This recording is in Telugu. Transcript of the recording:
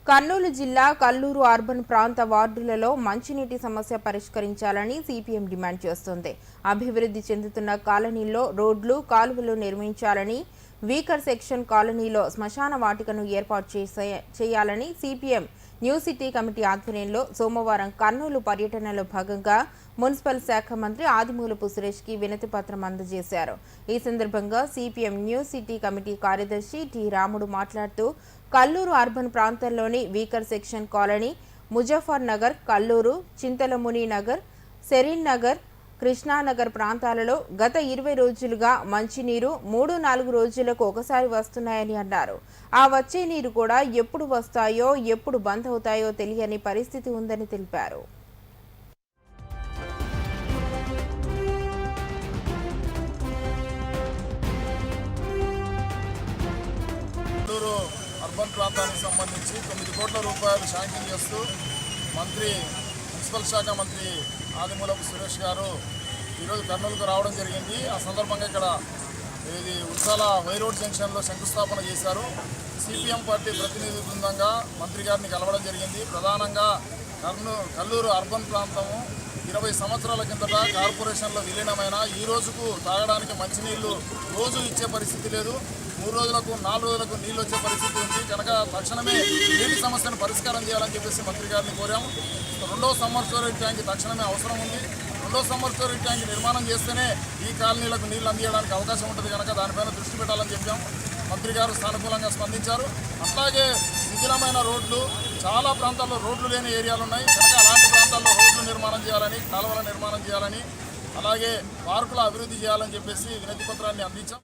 కర్నూలు జిల్లా కల్లూరు అర్బన్ ప్రాంత వార్డులలో మంచినీటి సమస్య పరిష్కరించాలని సిపిఎం డిమాండ్ చేస్తోంది. అభివృద్ధి చెందుతున్న కాలనీల్లో రోడ్లు, కాలువలు నిర్మించాలని, వీకర్ సెక్షన్ కాలనీలో శ్మశాన వాటికను ఏర్పాటు చేయాలని సిపిఎం న్యూ సిటీ కమిటీ ఆధ్వర్యంలో సోమవారం కర్నూలు పర్యటనలో భాగంగా మున్సిపల్ శాఖ మంత్రి ఆదిమూలపు సురేష్కి వినతి పత్రం అందజేశారు. ఈ సందర్భంగా సిపిఎం న్యూ సిటీ కమిటీ కార్యదర్శి టి రాముడు మాట్లాడుతూ కల్లూరు అర్బన్ ప్రాంతంలోని weaker section colony, Muzaffar Nagar, Kallur, Chintalamuni Nagar, Sereen Nagar, Krishnanagar ప్రాంతాలలో గత 20 రోజులుగా మంచినీరు 3-4 రోజులకు ఒకసారి వస్తున్నాయని అన్నారు. ఆ వచ్చే నీరు కూడా ఎప్పుడు వస్తాయో, ఎప్పుడు బంద్ అవుతాయో తెలియని పరిస్థితి ఉందని తెలిపారు. అర్బన్ ప్రాంతానికి సంబంధించి 9 కోట్ల రూపాయలు శాంక్షన్ చేస్తూ మున్సిపల్ శాఖ మంత్రి ఆదిమూలపు సురేష్ గారు ఈరోజు కర్నూలుకు రావడం జరిగింది. ఆ సందర్భంగా ఇక్కడ ఇది ఉత్సాల హై రోడ్ జంక్షన్లో శంకుస్థాపన చేశారు. సిపిఎం పార్టీ ప్రతినిధి బృందంగా మంత్రి గారిని కలవడం జరిగింది. ప్రధానంగా కల్లూరు అర్బన్ ప్రాంతము 20 సంవత్సరాల కిందట కార్పొరేషన్లో విలీనమైన ఈ రోజుకు తాగడానికి మంచినీళ్లు రోజు ఇచ్చే పరిస్థితి లేదు. 3 రోజులకు 4 రోజులకు నీళ్ళు వచ్చే పరిస్థితి ఉంది. కనుక తక్షణమే నీటి సమస్యను పరిష్కారం చేయాలని చెప్పేసి మంత్రి గారిని కోరాము. 2వ సమ్మర్ స్టోరేజ్ ట్యాంక్ తక్షణమే అవసరం ఉంది. 2వ సమ్మర్ స్టోరేజ్ ట్యాంక్ నిర్మాణం చేస్తేనే ఈ కాలనీలకు నీళ్లు అందించడానికి అవకాశం ఉంటుంది. కనుక దానిపైన దృష్టి పెట్టాలని చెప్పాము. మంత్రి గారు సానుకూలంగా స్పందించారు. అట్లాగే శిథిలమైన రోడ్లు, చాలా ప్రాంతాల్లో రోడ్లు లేని ఏరియాలు ఉన్నాయి. కనుక అలాంటి ప్రాంతాల్లో రోడ్లు నిర్మాణం చేయాలని, కాలువల నిర్మాణం చేయాలని, అలాగే పార్కుల అభివృద్ధి చేయాలని చెప్పేసి వినతి పత్రాన్ని అందించాం.